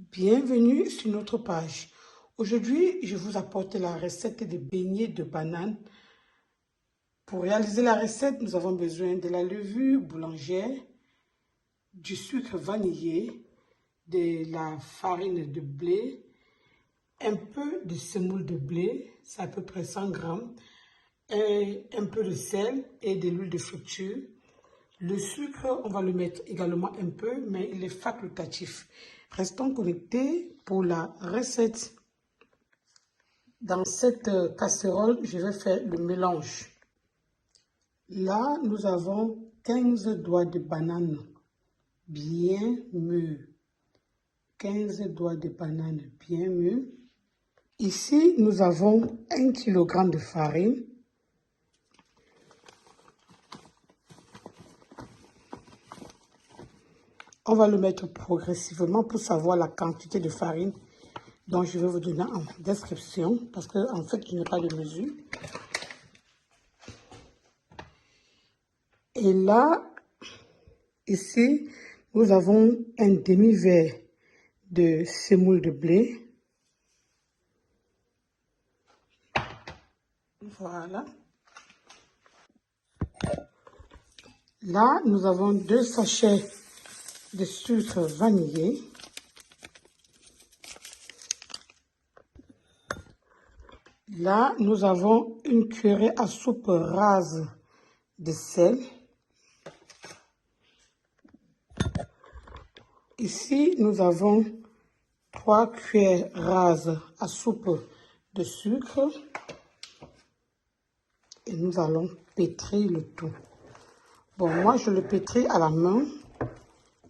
Bienvenue sur notre page. Aujourd'hui, je vous apporte la recette de beignets de banane. Pour réaliser la recette, nous avons besoin de la levure boulangère, du sucre vanillé, de la farine de blé, un peu de semoule de blé, c'est à peu près 100 grammes, et un peu de sel et de l'huile de friture. Le sucre, on va le mettre également un peu, mais il est facultatif. Restons connectés pour la recette. Dans cette casserole, je vais faire le mélange. Là, nous avons 15 doigts de banane bien mûrs. 15 doigts de banane bien mûrs. Ici, nous avons 1 kg de farine. On va le mettre progressivement pour savoir la quantité de farine dont je vais vous donner en description parce qu'en fait, je n'ai pas de mesure. Et là, ici, nous avons un demi-verre de semoule de blé. Voilà. Là, nous avons 2 sachets de sucre vanillé. Là, nous avons une cuillerée à soupe rase de sel. Ici, nous avons 3 cuillères rases à soupe de sucre. Et nous allons pétrir le tout. Bon, moi, je le pétris à la main.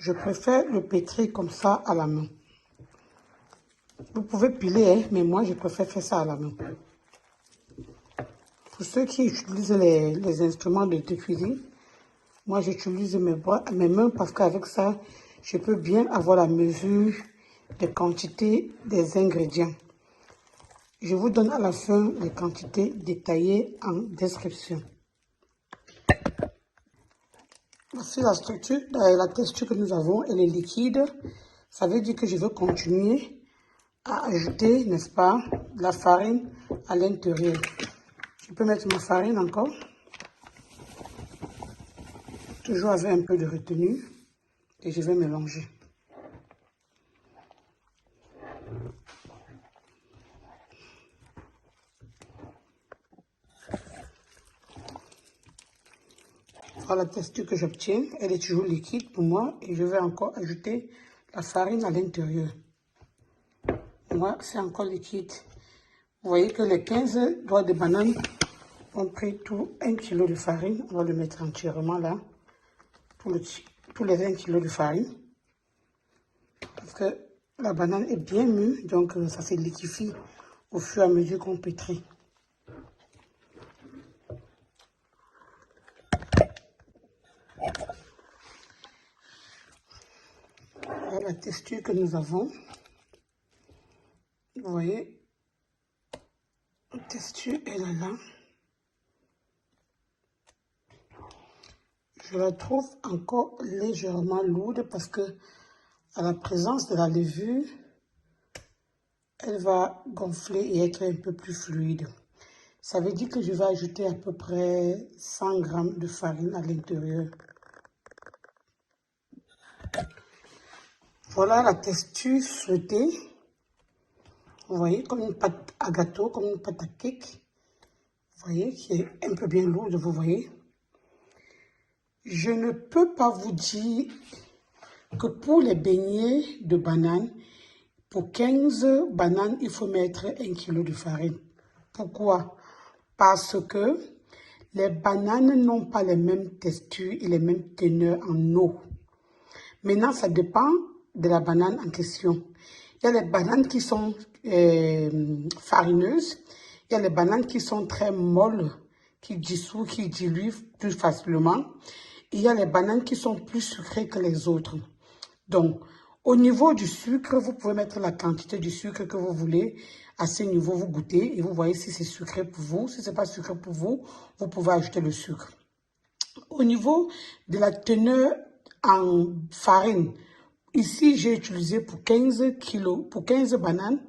Je préfère le pétrir comme ça à la main. Vous pouvez piler, hein, mais moi, je préfère faire ça à la main. Pour ceux qui utilisent les instruments de cuisine, moi, j'utilise mes mains parce qu'avec ça, je peux bien avoir la mesure des quantités des ingrédients. Je vous donne à la fin les quantités détaillées en description. Voici la structure, la texture que nous avons, elle est liquide. Ça veut dire que je veux continuer à ajouter, n'est-ce pas, la farine à l'intérieur. Je peux mettre ma farine encore. Toujours avec un peu de retenue. Et je vais mélanger. Voilà la texture que j'obtiens. Elle est toujours liquide pour moi. Et je vais encore ajouter la farine à l'intérieur. Moi, c'est encore liquide. Vous voyez que les 15 doigts de banane ont pris tout 1 kg de farine. On va le mettre entièrement là. Tous les 1 kg de farine. Parce que la banane est bien mûre. Donc, ça se liquéfie au fur et à mesure qu'on pétrit. Voilà la texture que nous avons. Vous voyez, la texture est là. Je la trouve encore légèrement lourde parce que à la présence de la levure, elle va gonfler et être un peu plus fluide. Ça veut dire que je vais ajouter à peu près 100 g de farine à l'intérieur. Voilà la texture souhaitée. Vous voyez, comme une pâte à gâteau, comme une pâte à cake. Vous voyez, qui est un peu bien lourde, vous voyez. Je ne peux pas vous dire que pour les beignets de bananes, pour 15 bananes, il faut mettre 1 kg de farine. Pourquoi? Parce que les bananes n'ont pas les mêmes textures et les mêmes teneurs en eau. Maintenant, ça dépend de la banane en question. Il y a les bananes qui sont farineuses. Il y a les bananes qui sont très molles, qui dissouent, qui diluent plus facilement. Et il y a les bananes qui sont plus sucrées que les autres. Donc, au niveau du sucre, vous pouvez mettre la quantité du sucre que vous voulez. À ce niveau, vous goûtez et vous voyez si c'est sucré pour vous. Si ce n'est pas sucré pour vous, vous pouvez ajouter le sucre. Au niveau de la teneur en farine, Ici, j'ai utilisé pour 15 bananes,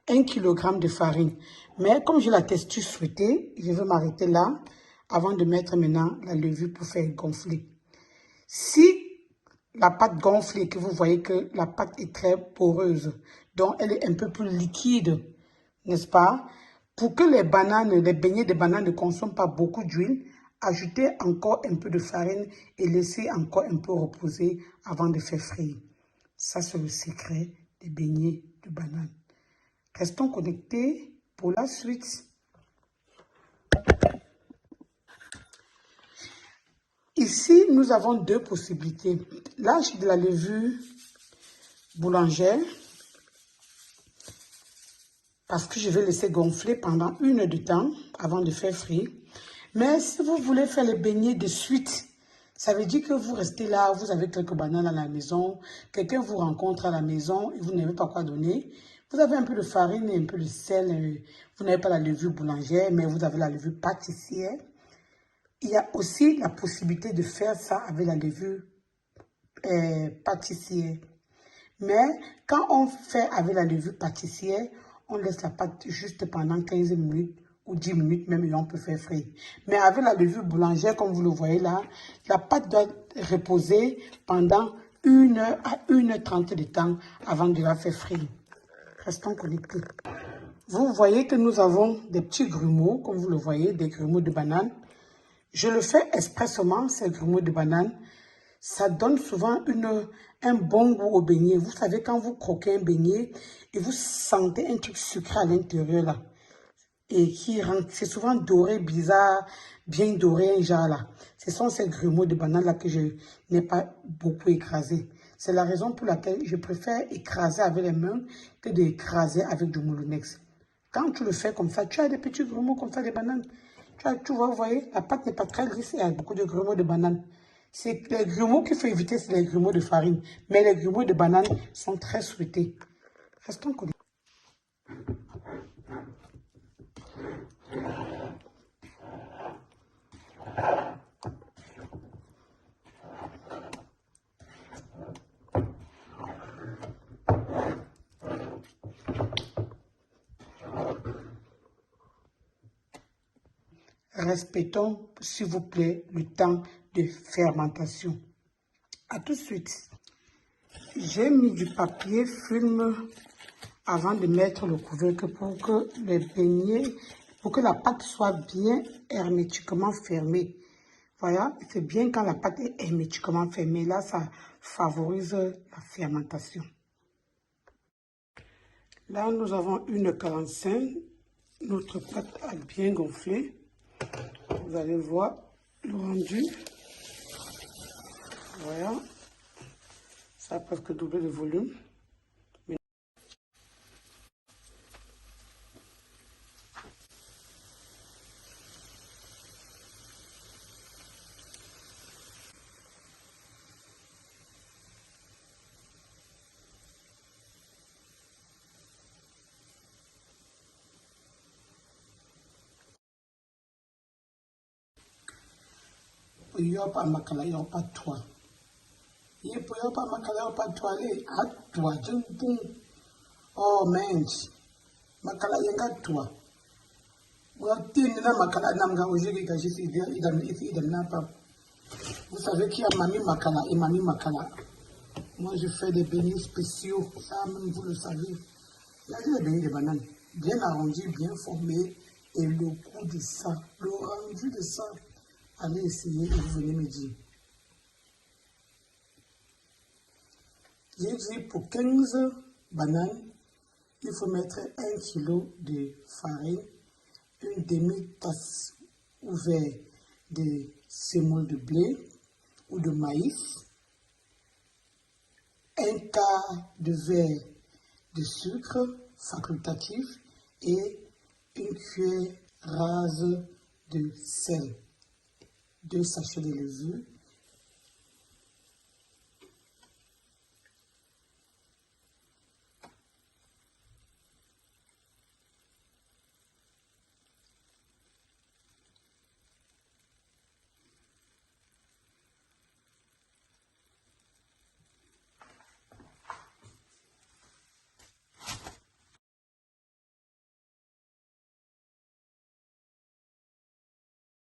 1 kg de farine. Mais comme j'ai la texture souhaitée, je vais m'arrêter là avant de mettre maintenant la levure pour faire gonfler. Si la pâte gonfle et que vous voyez que la pâte est très poreuse, donc elle est un peu plus liquide, n'est-ce pas? Pour que les beignets de bananes ne consomment pas beaucoup d'huile, ajoutez encore un peu de farine et laissez encore un peu reposer avant de faire frire. Ça, c'est le secret des beignets de bananes. Restons connectés pour la suite. Ici, nous avons deux possibilités. Là, j'ai de la levure boulangère parce que je vais laisser gonfler pendant 1 heure de temps avant de faire frire. Mais si vous voulez faire les beignets de suite, ça veut dire que vous restez là, vous avez quelques bananes à la maison, quelqu'un vous rencontre à la maison et vous n'avez pas quoi donner. Vous avez un peu de farine et un peu de sel. Vous n'avez pas la levure boulangère, mais vous avez la levure pâtissière. Il y a aussi la possibilité de faire ça avec la levure pâtissière. Mais quand on fait avec la levure pâtissière, on laisse la pâte juste pendant 15 minutes ou 10 minutes même et on peut faire frire. Mais avec la levure boulangère, comme vous le voyez là, la pâte doit reposer pendant 1 heure à 1h30 de temps avant de la faire frire. Restons connectés. Vous voyez que nous avons des petits grumeaux, comme vous le voyez, des grumeaux de banane. Je le fais expressément, ces grumeaux de banane. Ça donne souvent un bon goût au beignet. Vous savez, quand vous croquez un beignet et vous sentez un truc sucré à l'intérieur là, et qui rentre, c'est souvent doré, bizarre, bien doré, un genre là. Ce sont ces grumeaux de banane là que je n'ai pas beaucoup écrasé. C'est la raison pour laquelle je préfère écraser avec les mains que d'écraser avec du moulinex. Quand tu le fais comme ça, tu as des petits grumeaux comme ça, des bananes. Tu vois, vous voyez, la pâte n'est pas très lisse et il y a beaucoup de grumeaux de banane. C'est les grumeaux qu'il faut éviter, c'est les grumeaux de farine. Mais les grumeaux de banane sont très souhaités. Restons connectés. Respectons, s'il vous plaît, le temps de fermentation. À tout de suite. J'ai mis du papier film avant de mettre le couvercle pour que les beignets, pour que la pâte soit bien hermétiquement fermée. Voilà, c'est bien quand la pâte est hermétiquement fermée. Là, ça favorise la fermentation. Là, nous avons 1h45. Notre pâte a bien gonflé. Vous allez voir le rendu. Voilà. Ça a presque doublé de volume. Yopa makala yopa toi. Yepo yopa makala yopa toi le atwa jempung. Oh mensch. Makala yenga toi. Watini na makala namga ojigi kajisi idan napa. Vous savez qui a mami makala et mami makala. Moi je fais des beignets spéciaux. Ça même vous le savez. Là j'ai des beignets de banane. Bien arrondis, bien formés. Et le goût de ça, le rendu de ça. Allez essayer et vous venez me dire. J'ai dit pour 15 bananes, il faut mettre 1 kg de farine, une demi-tasse ouverte de semoule de blé ou de maïs, un quart de verre de sucre facultatif et une cuillère rase de sel. 2 sachets de levure